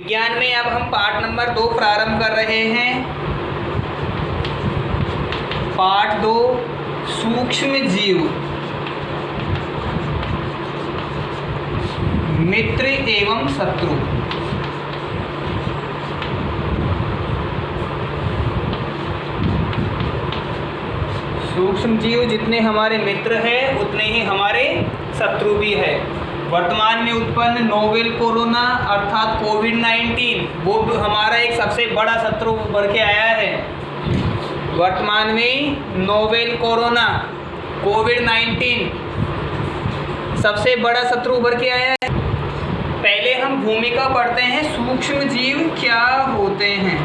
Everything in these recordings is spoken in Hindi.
विज्ञान में अब हम पाठ नंबर 2 प्रारंभ कर रहे हैं। पाठ 2 सूक्ष्म जीव, मित्र एवं शत्रु। सूक्ष्म जीव जितने हमारे मित्र हैं उतने ही हमारे शत्रु भी है। वर्तमान में उत्पन्न नोवेल कोरोना अर्थात कोविड-19 वो हमारा एक सबसे बड़ा शत्रु उभर के आया है। वर्तमान में नोवेल कोरोना कोविड-19 सबसे बड़ा शत्रु उभर के आया है। पहले हम भूमिका पढ़ते हैं, सूक्ष्म जीव क्या होते हैं।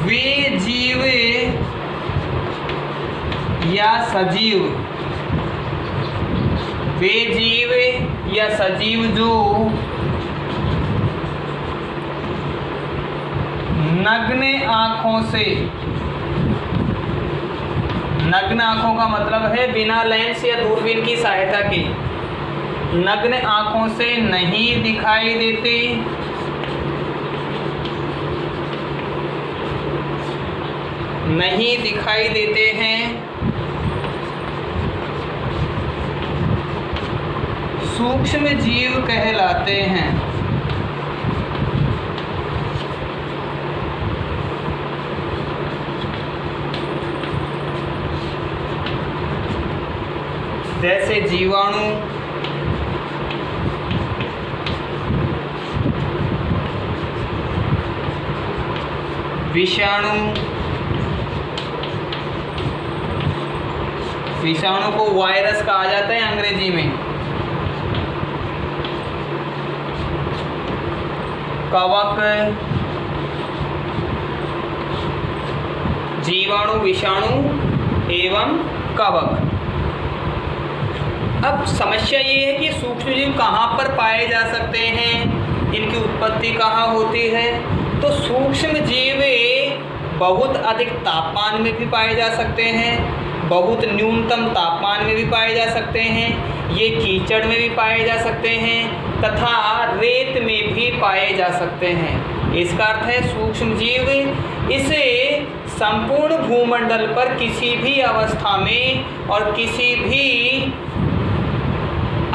वे जीव या सजीव, वे जीव या सजीव जो नग्न आँखों से, नग्न आँखों का मतलब है बिना लेंस या दूरबीन की सहायता के, नग्न आँखों से नहीं दिखाई देते, नहीं दिखाई देते हैं, सूक्ष्म जीव कहलाते हैं। जैसे जीवाणु, विषाणु, विषाणु को वायरस कहा जाता है अंग्रेजी में, कवक, जीवाणु, विषाणु एवं कवक। अब समस्या ये है कि सूक्ष्म जीव कहाँ पर पाए जा सकते हैं, इनकी उत्पत्ति कहाँ होती है। तो सूक्ष्म जीव बहुत अधिक तापमान में भी पाए जा सकते हैं, बहुत न्यूनतम तापमान में भी पाए जा सकते हैं, ये कीचड़ में भी पाए जा सकते हैं तथा रेत में भी पाए जा सकते हैं। इसका अर्थ है सूक्ष्म जीव इसे संपूर्ण भूमंडल पर किसी भी अवस्था में और किसी भी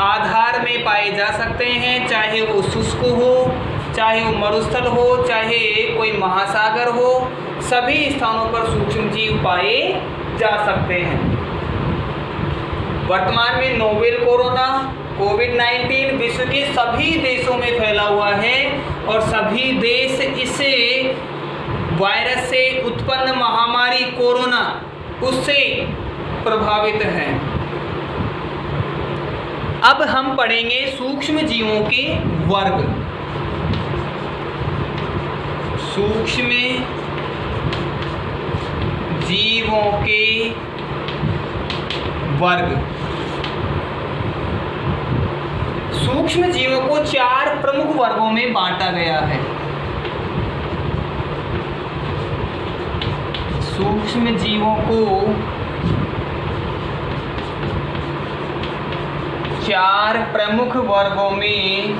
आधार में पाए जा सकते हैं, चाहे वो शुष्क हो, चाहे वो मरुस्थल हो, चाहे कोई महासागर हो, सभी स्थानों पर सूक्ष्म जीव पाए जा सकते हैं। वर्तमान में नोवेल कोरोना कोविड-19 विश्व के सभी देशों में फैला हुआ है और सभी देश इसे वायरस से उत्पन्न महामारी कोरोना उससे प्रभावित हैं। अब हम पढ़ेंगे सूक्ष्म जीवों के वर्ग। सूक्ष्म जीवों के वर्ग। सूक्ष्म जीवों को 4 प्रमुख वर्गों में बांटा गया है। सूक्ष्म जीवों को 4 प्रमुख वर्गों में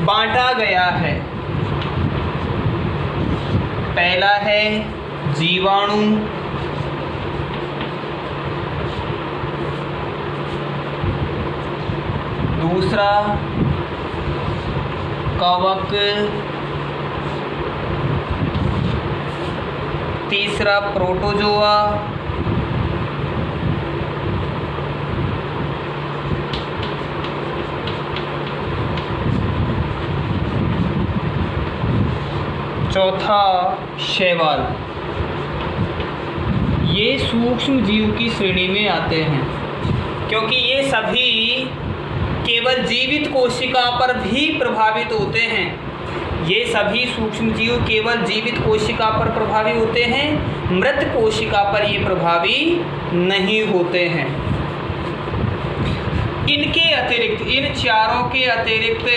बांटा गया है। पहला है जीवाणु, दूसरा कवक, तीसरा प्रोटोजोआ, चौथा शैवाल। ये सूक्ष्म जीव की श्रेणी में आते हैं क्योंकि ये सभी केवल जीवित कोशिका पर भी प्रभावित होते हैं। ये सभी सूक्ष्म जीव केवल जीवित कोशिका पर प्रभावी होते हैं, मृत कोशिका पर ये प्रभावी नहीं होते हैं। इनके अतिरिक्त, इन चारों के अतिरिक्त,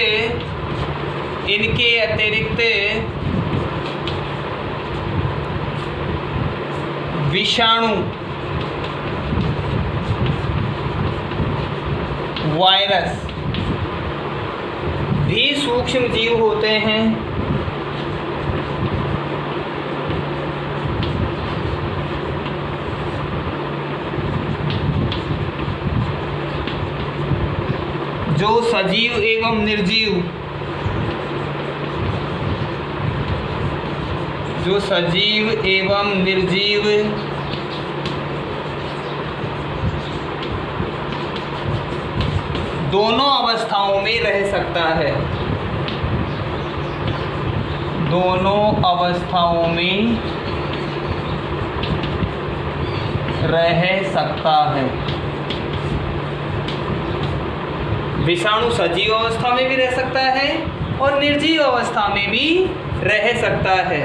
इनके अतिरिक्त विषाणु, वायरस भी सूक्ष्म जीव होते हैं। जो सजीव एवं निर्जीव, जो सजीव एवं निर्जीव दोनों अवस्थाओं में रह सकता है, दोनों अवस्थाओं में रह सकता है। विषाणु सजीव अवस्था में भी रह सकता है और निर्जीव अवस्था में भी रह सकता है।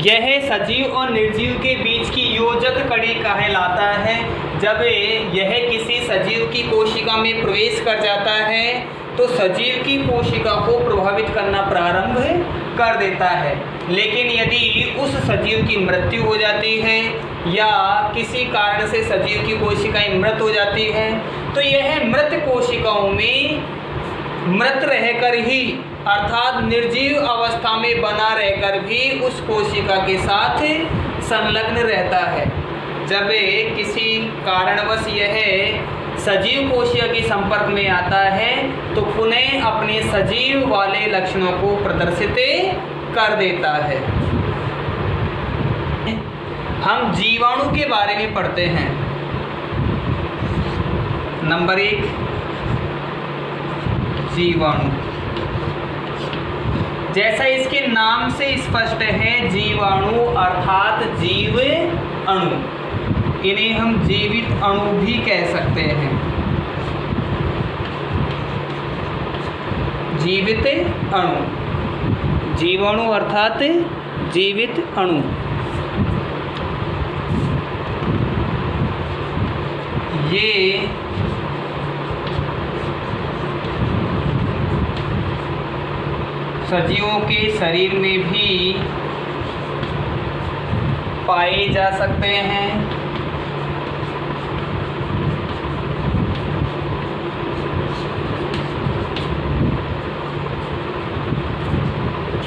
यह सजीव और निर्जीव के बीच की योजक कड़ी कहलाता है। जब यह किसी सजीव की कोशिका में प्रवेश कर जाता है तो सजीव की कोशिका को प्रभावित करना प्रारंभ कर देता है। लेकिन यदि उस सजीव की मृत्यु हो जाती है या किसी कारण से सजीव की कोशिकाएं मृत हो जाती है तो यह मृत कोशिकाओं में मृत रहकर ही, अर्थात निर्जीव अवस्था में बना रहकर भी उस कोशिका के साथ संलग्न रहता है। जब किसी कारणवश यह सजीव कोशिका के संपर्क में आता है तो पुनः अपने सजीव वाले लक्षणों को प्रदर्शित कर देता है। हम जीवाणु के बारे में पढ़ते हैं। नंबर 1, जीवाणु। जैसा इसके नाम से स्पष्ट है, जीवाणु अर्थात जीव अणु। इन्हें हम जीवित अणु भी कह सकते हैं। जीवित अणु, जीवाणु अर्थात जीवित अणु। ये सजीवों के शरीर में भी पाए जा सकते हैं।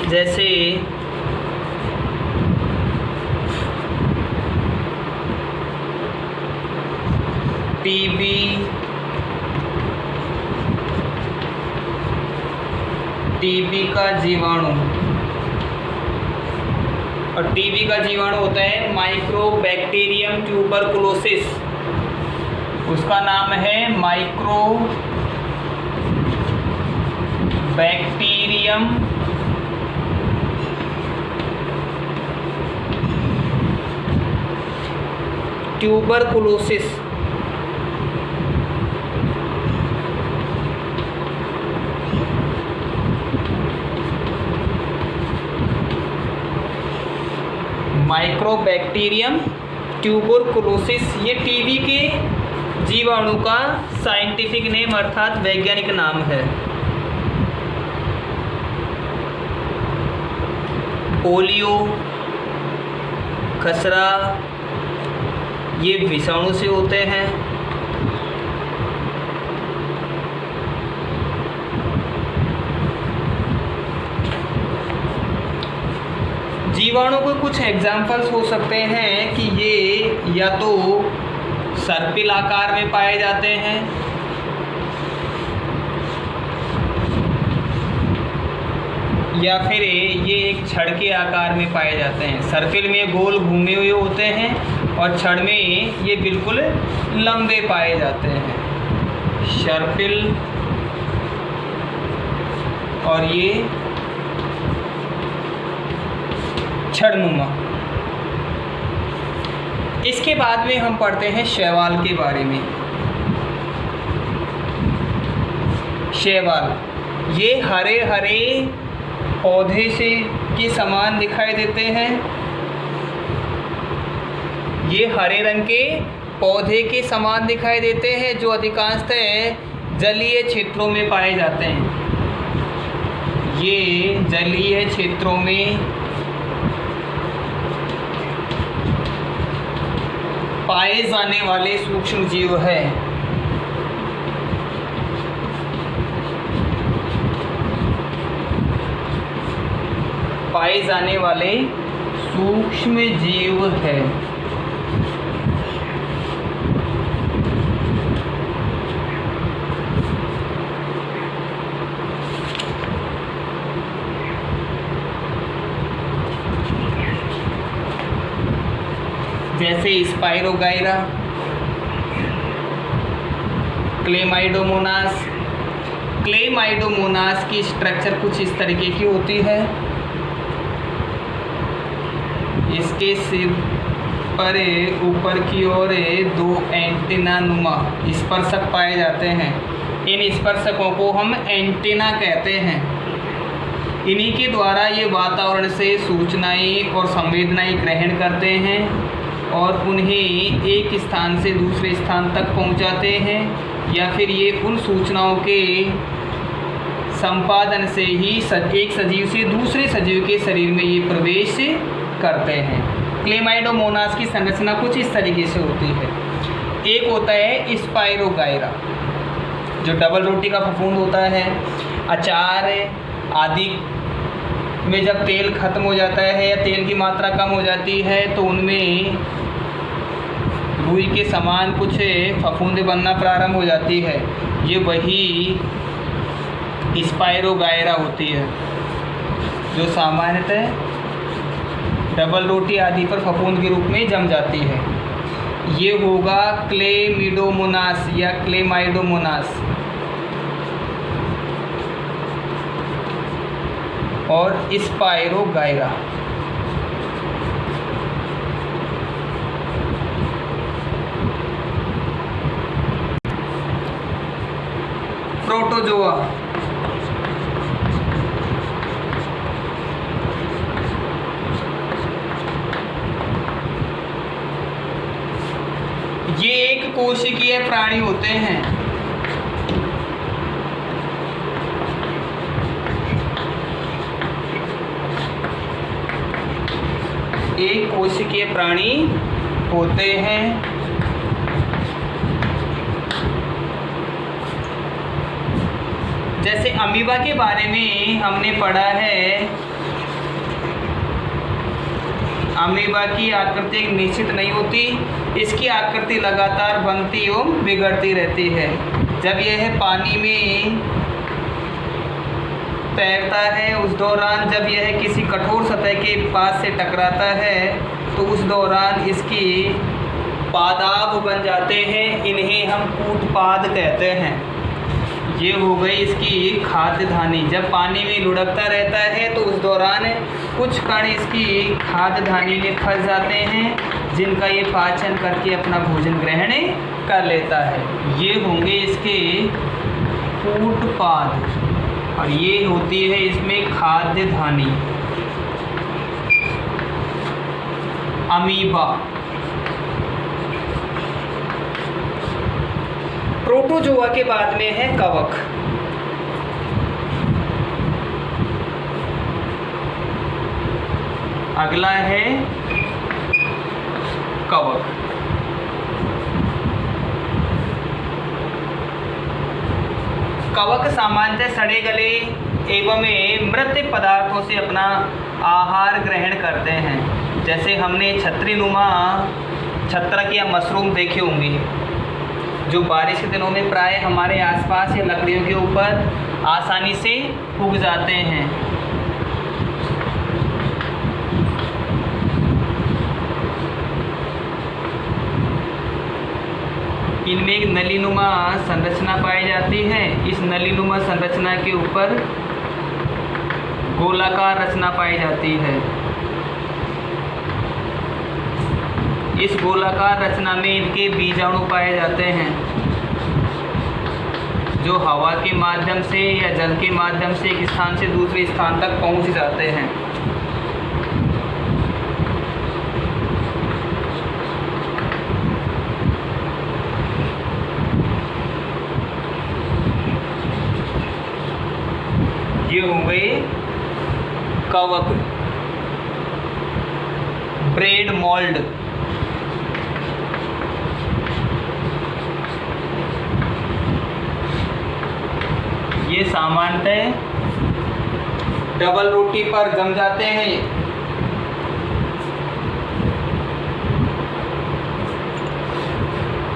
जैसे टीबी का जीवाणु, और टीबी का जीवाणु होता है माइक्रोबैक्टीरियम ट्यूबरकुलोसिस। उसका नाम है माइक्रोबैक्टीरियम ट्यूबरकुलोसिस। माइक्रोबैक्टीरियम ट्यूबरकुलोसिस ये टीबी के जीवाणु का साइंटिफिक नेम अर्थात वैज्ञानिक नाम है। पोलियो, खसरा ये विषाणु से होते हैं। जीवाणु के कुछ एग्जाम्पल्स हो सकते हैं कि ये या तो सर्पिल आकार में पाए जाते हैं, या फिर ये एक छड़ के आकार में पाए जाते हैं। सर्पिल में गोल घूमे हुए होते हैं और छड़ में ये बिल्कुल लंबे पाए जाते हैं। सर्पिल और ये छड़नुमा। इसके बाद में हम पढ़ते हैं शैवाल के बारे में। शैवाल ये हरे हरे पौधे से के समान दिखाई देते हैं। ये हरे रंग के पौधे के समान दिखाई देते हैं जो अधिकांशतः जलीय क्षेत्रों में पाए जाते हैं। ये जलीय क्षेत्रों में पाए जाने वाले सूक्ष्म जीव है। पाए जाने वाले सूक्ष्म जीव है। जैसे स्पाइरोगाइरा, क्लेमाइडोमोनास। क्लेमाइडोमोनास की स्ट्रक्चर कुछ इस तरीके की होती है। इसके सिर पर ऊपर की ओर 2 एंटीना नुमा स्पर्शक पाए जाते हैं। इन स्पर्शकों को हम एंटीना कहते हैं। इन्हीं के द्वारा ये वातावरण से सूचनाएं और संवेदनाएं ग्रहण करते हैं और उन्हें एक स्थान से दूसरे स्थान तक पहुंचाते हैं, या फिर ये उन सूचनाओं के संपादन से ही एक सजीव से दूसरे सजीव के शरीर में ये प्रवेश करते हैं। क्लेमाइडोमोनास की संरचना कुछ इस तरीके से होती है। एक होता है स्पाइरोगाइरा, जो डबल रोटी का फफूंद होता है। अचार आदि में जब तेल खत्म हो जाता है या तेल की मात्रा कम हो जाती है तो उनमें रुई के समान कुछ फफूंदे बनना प्रारंभ हो जाती है। ये वही स्पाइरोगाइरा होती है, जो सामान्यतः डबल रोटी आदि पर फफूंद के रूप में जम जाती है। ये होगा क्लेमिडोमोनास या क्लेमाइडोमोनास। और स्पाइरोगाइरा प्रोटोजोआ। ये एक कोशिकीय प्राणी होते हैं। एक कोशिकीय प्राणी होते हैं। जैसे अमीबा के बारे में हमने पढ़ा है, अमीबा की आकृति एक निश्चित नहीं होती, इसकी आकृति लगातार बनती एवं बिगड़ती रहती है। जब यह पानी में तैरता है उस दौरान जब यह किसी कठोर सतह के पास से टकराता है तो उस दौरान इसकी पादाब बन जाते हैं। इन्हें हम कूटपाद कहते हैं। ये हो गई इसकी खाद्य धानी। जब पानी में लुढ़कता रहता है तो उस दौरान कुछ कण इसकी खाद्य धानी में फंस जाते हैं, जिनका ये पाचन करके अपना भोजन ग्रहण कर लेता है। ये होंगे इसके कूटपाद, और ये होती है इसमें खाद्य धानी। अमीबा। प्रोटोजोआ के बाद में है कवक। अगला है कवक। कवक सामान्यतः सड़े गले एवं मृत पदार्थों से अपना आहार ग्रहण करते हैं। जैसे हमने छत्रीनुमा छत्रक या मशरूम देखे होंगे, जो बारिश के दिनों में प्राय हमारे आसपास या लकड़ियों के ऊपर आसानी से उग जाते हैं। इनमें एक नलीनुमा संरचना पाई जाती है। इस नलीनुमा संरचना के ऊपर गोलाकार रचना पाई जाती है। इस गोलाकार रचना में इनके बीजाणु पाए जाते हैं, जो हवा के माध्यम से या जल के माध्यम से एक स्थान से दूसरे स्थान तक पहुंच जाते हैं। ये हो गए कवक। Bread mould. सामान्यतः डबल रोटी पर जम जाते हैं।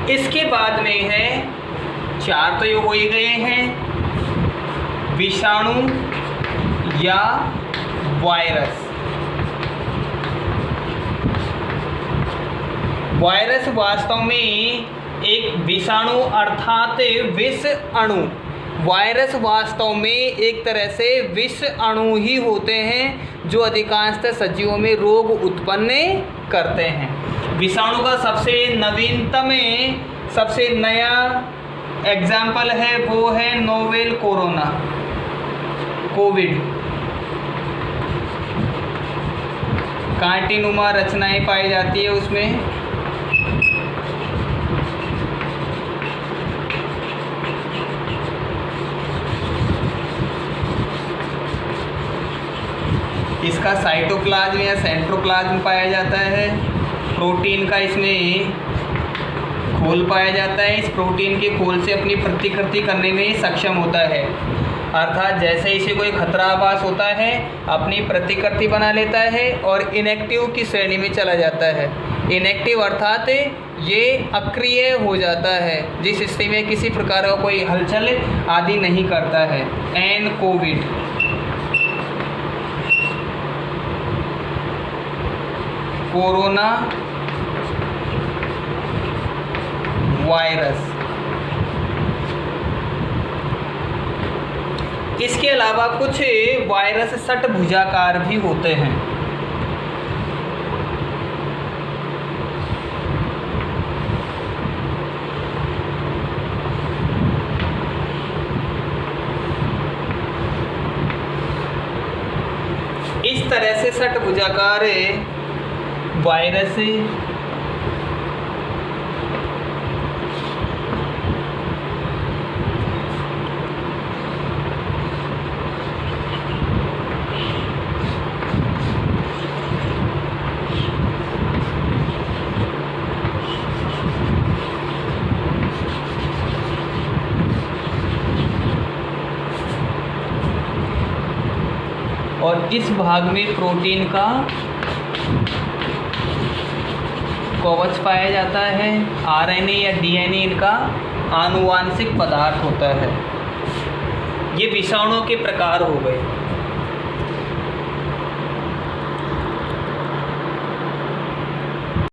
इसके बाद में है, 4 तो ये हो ही गए हैं, विषाणु या वायरस। वायरस वास्तव में एक विषाणु अर्थात विष अणु, वायरस वास्तव में एक तरह से विष अणु ही होते हैं जो अधिकांशतः सजीवों में रोग उत्पन्न करते हैं। विषाणु का सबसे नवीनतम, सबसे नया एग्जाम्पल है वो है नोवेल कोरोना, कोविड। कांटेनुमा रचनाएं पाई जाती है उसमें। इसका साइटोप्लाज्म या सेंट्रोप्लाज्म पाया जाता है। प्रोटीन का इसमें खोल पाया जाता है। इस प्रोटीन के खोल से अपनी प्रतिकृति करने में सक्षम होता है, अर्थात जैसे इसे कोई खतरा आभास होता है अपनी प्रतिकृति बना लेता है और इनएक्टिव की श्रेणी में चला जाता है। इनएक्टिव अर्थात ये अक्रिय हो जाता है, जिस स्थिति में किसी प्रकार का कोई हलचल आदि नहीं करता है। एन कोविड। Corona virus. इसके अलावा कुछ वायरस षटभुजाकार भी होते हैं। इस तरह से षटभुजाकार वायरस और इस भाग में प्रोटीन का कवच पाया जाता है। आरएनए या डीएनए इनका आनुवांशिक पदार्थ होता है। ये विषाणु के प्रकार हो गए।